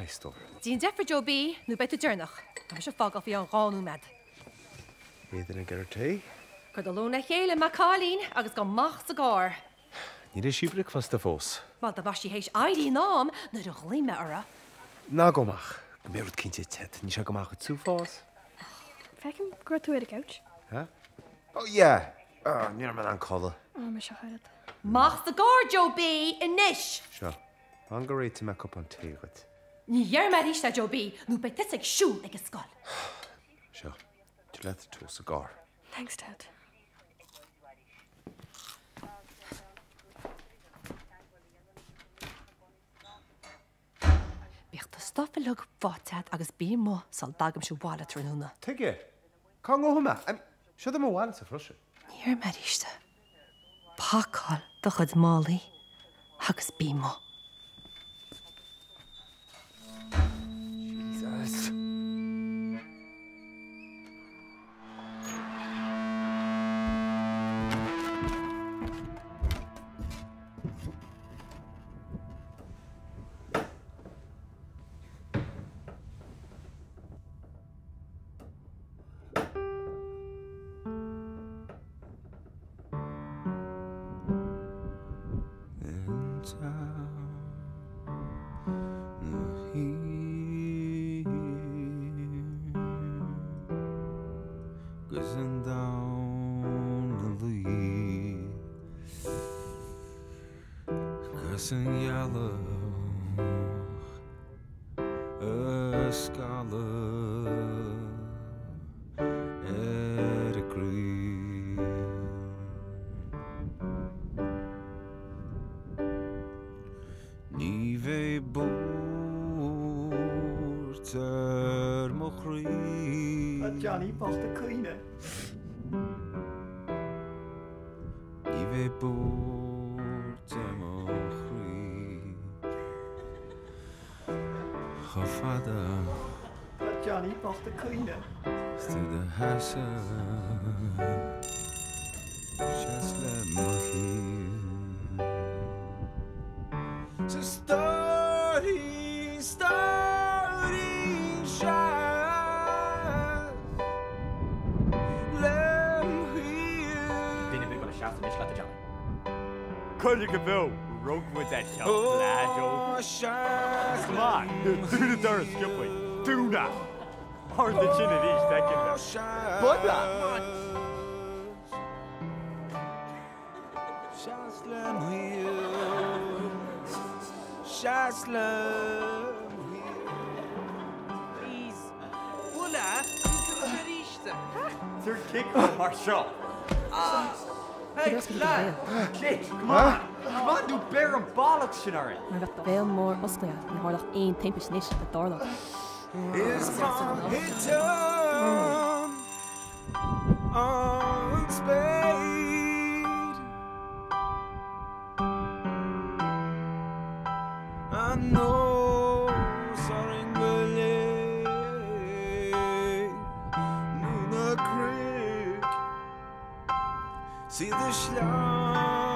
store. Dín Jeffrey Joe B, nu beit dyrnach. Am se fag fi an gánú med. Éidir gur té? Gur do lúna chéile má cálín agus go mach sa gár. Ní é sibrich fast a fós. Mal da basi héis ailí nám na do glíme ara. Ná gomach. Go mé cinnte tet, ní se gomach tú fás? Fecin gur tú a couch? Ha? Oh, yeah. Ní man an colla. Me se chaad. Mach sa gár Joe B in nish. Seo. An go réite me cup an tégat. Ní dhear mar rísta Joe B, nu beit tis ag siú ag a scoil. Seo. Tú let tú sa gár. Thanks, Dad. Bíocht a stoffelug fátad agus bí mo sal dagam siú bhála trúna. Tuige. Cá go me. Seo am bháil sa frosin. Níor mar rísta. Pácáil do chud málaí agus bí mo. Jesus. Gazing down the lead, gazing yellow, a scholar, at a green. Nive boorter mochri. Johnny past de cleaner. Nive boorter mochri. Gafada. Johnny past de cleaner. To the hassa. Just let me hear. So starting, shine. Let me hear. Dine big on a shaft and dish like the Johnny. Could you go? Rogue with that shot, Oh, shine. Come on, do the dirt, skip way. Do that. Hard the chin at each second. But that. Just let me hear. Just let me hear. Please. Bula, Third kick from Marshall. Hey, lad. Jake, come on. Come on, do bear and bollocks, Shinari. Mar bheith béal mór osclair na hálach aon timpeis níos a dárla. Is from his tongue on spade. I know Saringale Nuna Creek. See the Schlaun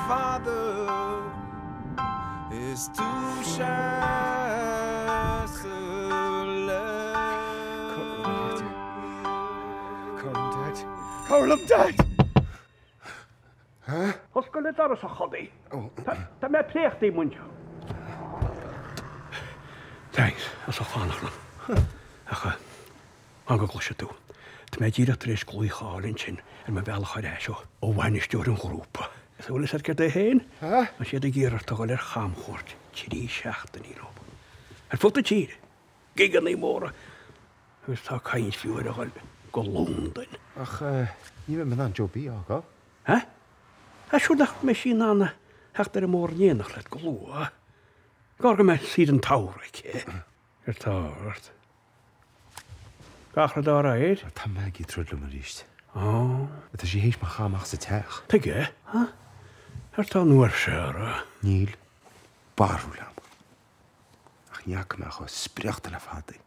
Father is too shy. Colm Dad! Huh? Os go le daras a chodí. Tá mé préochtaí muinte. Thanks, as a fánach. Acha, an go gluise tú. Tá mé díra tréis glúiáilinn sin ar me bhealach ar éisio ó bhainisteúir an grúpa. Is bhfuil ar gur é héin? Má siad a ggéar tugáil ar chamchóirt tíí seachtain í rob. Ar fut a tír, gigan í móra. Hús tá cains fiúir a gáil go London. Ach, ní bheith an Joe B ága? Ha? A siúdach me sin anna hecht ar a mór néanach le go lua. Gár go me siad an tára ché. Ar táhart. Gachra dá raid? Tá meid í trúdlu mar ríist. Oh. Tá sí hééis mar chaach sa teach. Tuige? Ar tá nuair seara. Níl barúlam. Ach neach me chu spreachta le fadaí.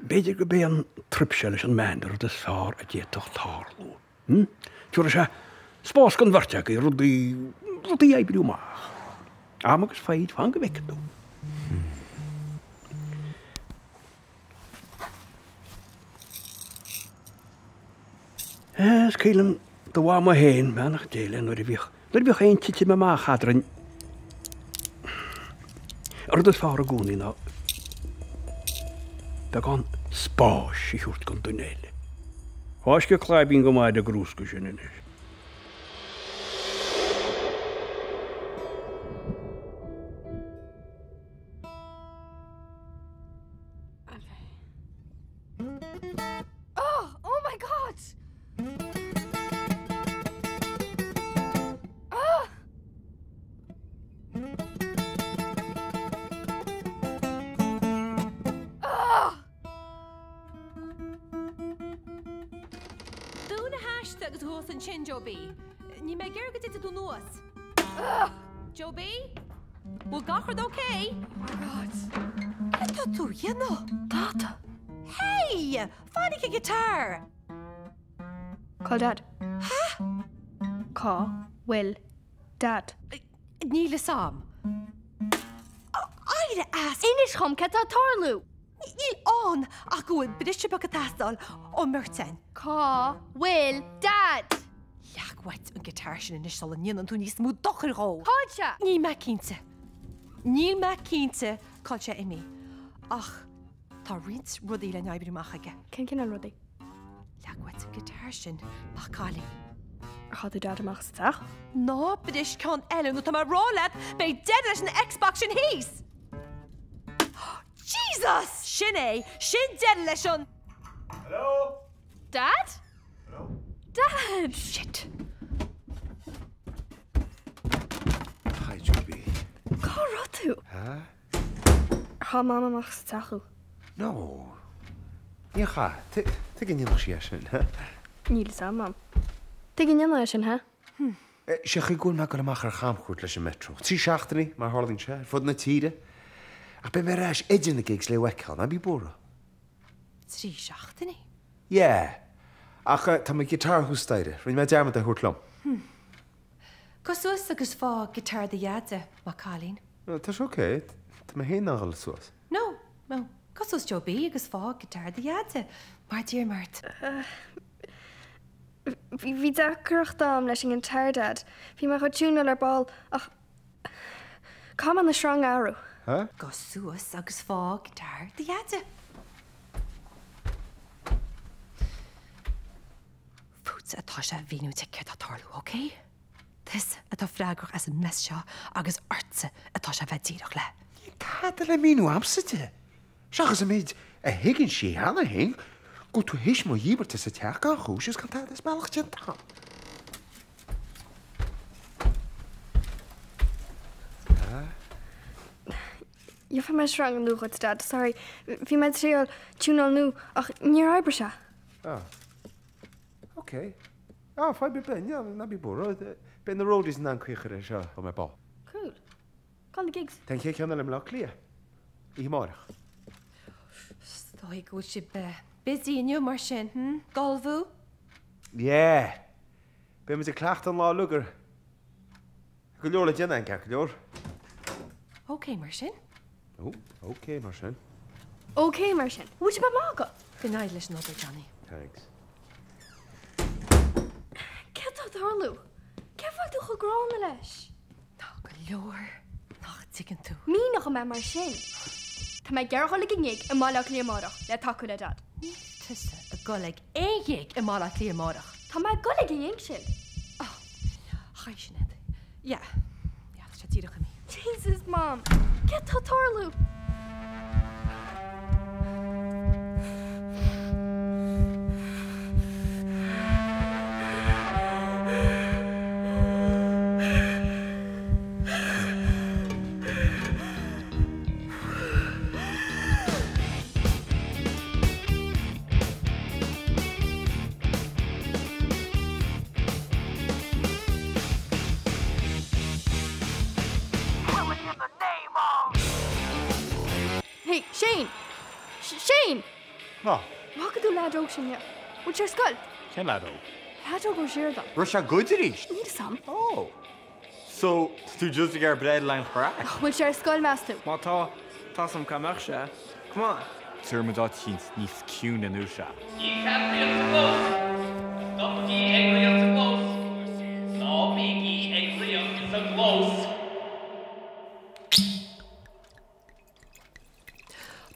Beidir go bé an tripse leis an mendar de sár a déach tálú. Tuair se spás gan bharteach í rudí ébriú máach. Amagus féid fan go bhicú. Scílan do bhá má héin me nach déile nuair bhíoh éon tite me má chadran. Ar is fár a gúnaí ná. Tá gan spáis í thuirt gan dunéile. Háis go chláibín go máid a grúsca sin inis. Oh my God! Dúna háiste agus thuas an sin, Joby. Ní mé ggéir go tú nuas. Joby? Bhfuil gachard okay? Tá tú dhéanú? Táta. Hey! Fáinnig a gitar! Call Dad. Call Will Dad. Níl le sam. Aire as! Inis chum ce tá tarlú. Níl an a gúil bidiste bag a tastal ó myrtain. Call Will Dad. Leachhaid an gitar sin inis sal an níon tú níos mú dochar ró. Cáilse. Ní me cínte. Níl me cínte cáilte imi. Ach, tá rint rudí le neibrimach aige. Cén cin an rudaí? Leachhaid an gitar sin bach cálaí. Chaú Dad amach sa teach? Ná bidis cán eile nó tá mar rálaat bei dead leis an Xbox sin híos. Jesus! Sin é, sin dead leis an... Hello? Dad? Hello? Dad! Shit. Hi, Joby. Cá tú? Huh? Chá mam amach sa teachú. No. Ní cha, tu gin níoch sé sin, ha? Níl sam, mam. Tá gin neana sin, ha? Se chu gún me go amach ar chamchút leis an metro. Tí seachtaí mar hálinn se, fud na tíre. Ach be mé éis idir na gigs le weicán, a bí búra. Trí seachtainní? Yeah. Ach tá me gitar hústaide, rin me dearmad a thuirtlam. Cos agus fá gitar de jade, má cálín? Tá oké, Tá me hé nachal suas. No, no. Cos Joby agus fá gitar de jade. Mar dír mart. Bhí decrocht am leis an tar, Dad. Bhí mar chu túúna ar ball ach... Cá an na srang áú. Ha? Cos agus fá gitar de jade. Fúts atá se víú te ceir atáú, oké? Tis atá freigrach as an mes seo agus artsa atá se bheitdíach le. Tá le míú amsate. Seachas a méid a higann sé hena hing, go tú héis má díberte sa teach an chúis gan tá is bailach te tá. Je fa me srang an nuúgat, Dad. Sorry. Bhí me tríal túúnal nú ach níor ebre se. Oké. Fá be ben, na bí bú. Ben na road is an cuichar seo ó me bá. Cool. Gan the gigs. Ten ché ceanna lim le lia. I marach. Stoi go si be. Busy inniu mar sin, Galbhú? Yeah. Be me a clacht an lá lugar. Go leor le déna an ce leor. Oké, mar sin. Oké, mar sin. Okay, mar sin. Bhuiid be má go? Gnáid leis nóidir, Johnny. Thanks. Ce tá tarlú? Ce bhfuil tú go grána leis? Tá go leor nach tuigeann tú. Mí nach go me mar sin. Tá me gearchola giniig i mála líamárach le taú le, Dad. Ní tusa a goleg éhéic i mála líamárach. Tá me gola giniig sin. Chai sin it. Ja, sé tíireach a mí. Jesus, Mom. Ce tá tarlú? Hey, Shane! Shane! No, Má go dú ládóg sin bhil sé scoil? Ken Lado. Ládóg go siir dom. Ru se goidirí? Ní sam. Oh. So, tú just to get bread line crack? Bhil sé scoil measú. Má tá sam camach se. Come on. Sir Madot Sheens níos cún an úsa.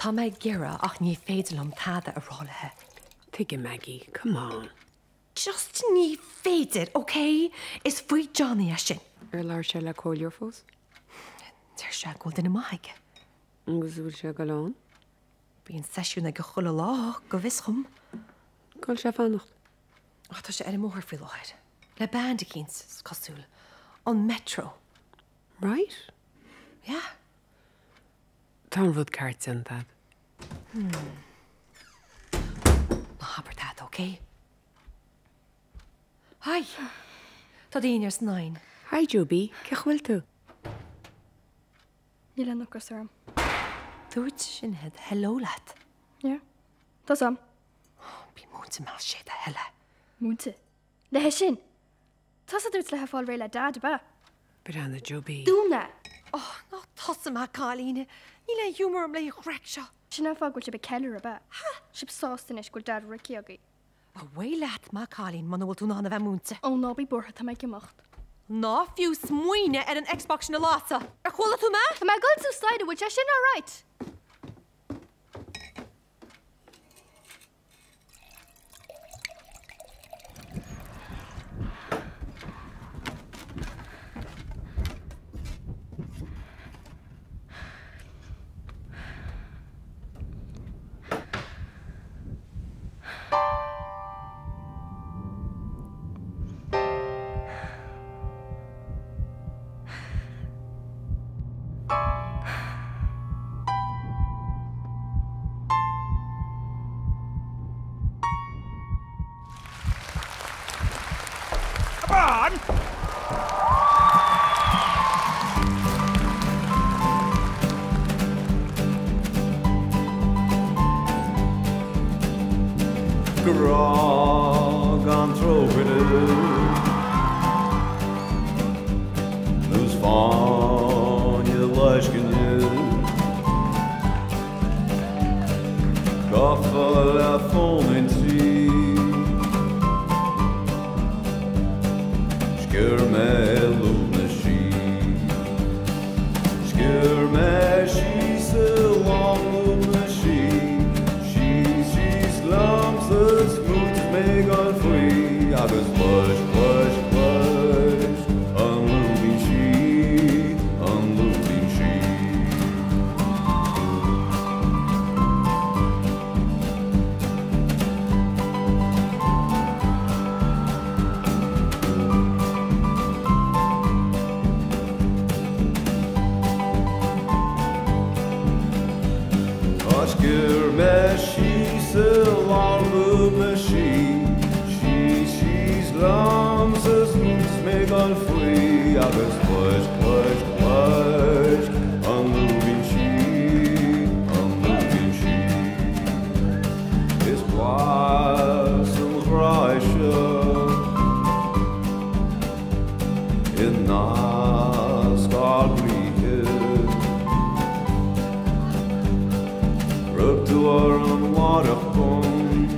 Tá méid gira ach ní féidirlumm táda a rálathe. Take it, Maggie. Come on. Just ní féidir, okay? Is faoi Johnny a sin. Láir sé le cóir fós? Tar se go duna maige. Agus bhfuil sé go lán? Bhíon seisiúna go chola lá go bhischum. Cáil sé fannacht? Ach tá sé ar móthir fi láir. Le band cíns cosúil. An metro. Right? Yeah. Tá an bhd ceart an dad. Má habar dat, okay? Hai. Tá daoine ar snain. Hi, Joby. Ce chfuil tú? Ní le nuchas arm. Dúirt sin head hello lad. Ja. Tá sam. Bhí múnta me sé a heile. Múnta. Le he sin. Tá a dúirt le he fáil ré le dad ba. Brianna, Joby. Dúna. Oh, ná tosa má Cáilíne. Ní le humor am le chreic seo. Sinna fá goil se be ceile a ba. Sib sástanis goil dad rici agaí. A bhfuil leat má Cáilín man bhfuil tú nána bheith múnta. Ó nábí bortha tá méid gemacht. Ná fiú smuoine ar an Xbox na láta. Ar chola tú me? Tá me goil tú staide bhil sin á right. Come on! Grog an trógridir Nús fáinne leiscinne Gafa le fónin trí Sgur me lúna sí Sgur me sí sa long lúna sí She's lumps the smooth make on free agus plush unlooping she Oscar me she's a long loop machine she's lumps the smooth make on free agus plush unlooping she His blossoms reiche in Nascar Rub to our own water pond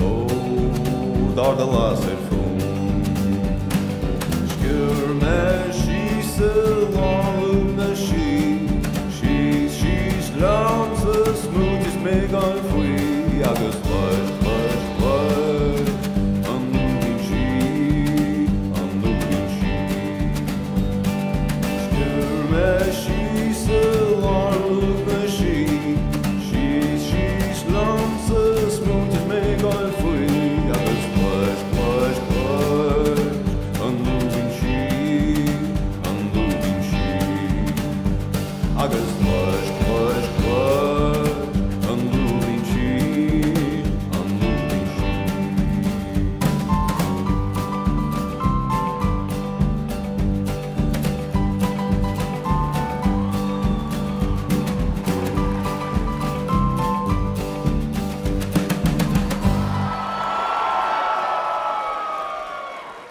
Oh, dar the last phone Skur me she's a long loop machine She's lumps the smooth just make on free agus plush unlooping she Skur me she's a long loop machine she's lumps the smooth just make on free agus plush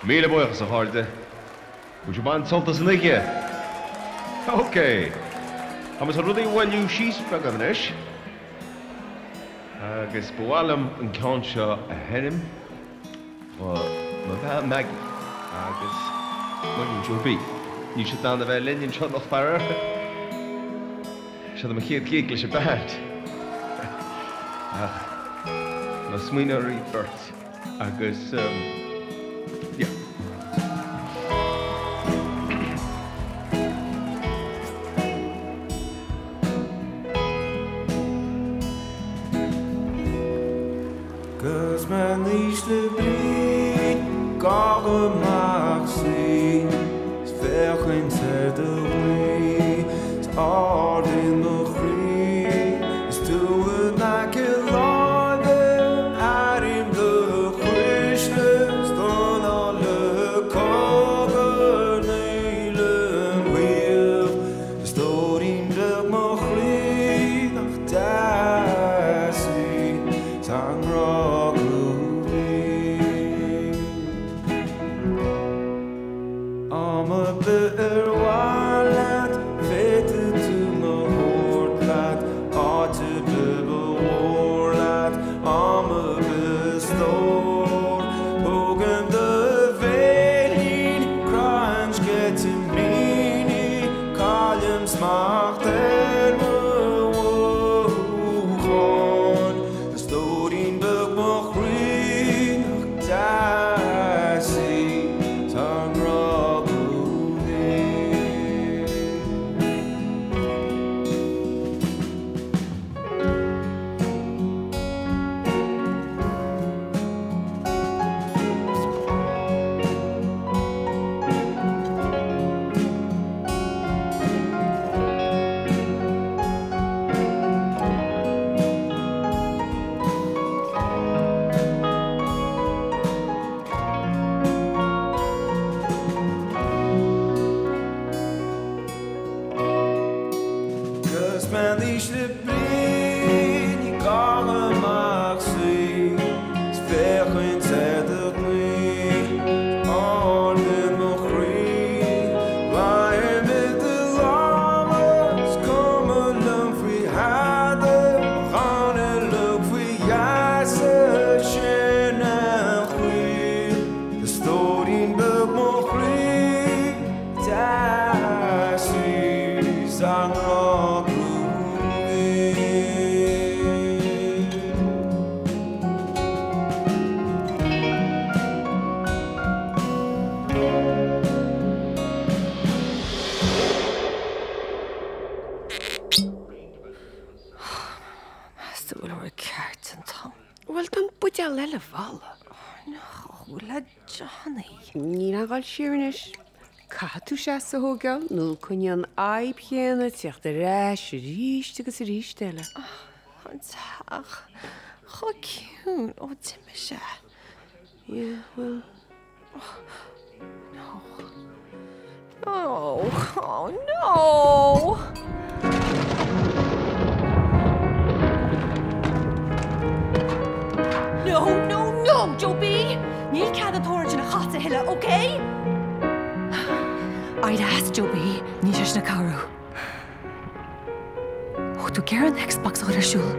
Míle buchas a háde. Would you mind soltas an ige? Okay. Hamas a rudí bhhailú síos braganis. Agus bhualam an ceann seo a henim. Ma bheith Maggie. Agus bhailú Joby. Ní sé dána bheith linnean seo nach fearr. Siad am chéad cíc leis a bad. Na smuoineoirí burt. Agus, yeah. Cos man lís le brí gar amach sí is fechan ser de bhuí is ard in mo chrí is túad na ce láide arim le chuisnes don á le cogar níle an bhuíomh is tóirín le mo chrí nach dásaí tan rá Ní gáil siúris Catú se sa hógeil nó chuinean aib chéanana teocht a réis ríiste agus rísteile. Teach Cho ciún ó tiime se. Well. No. Oh no! No, Joby! Níl cead an tóir na chatta heile, okay? I'd ask Joby, ní sé na carú. Ó, tú cear an Xbox ar siúl.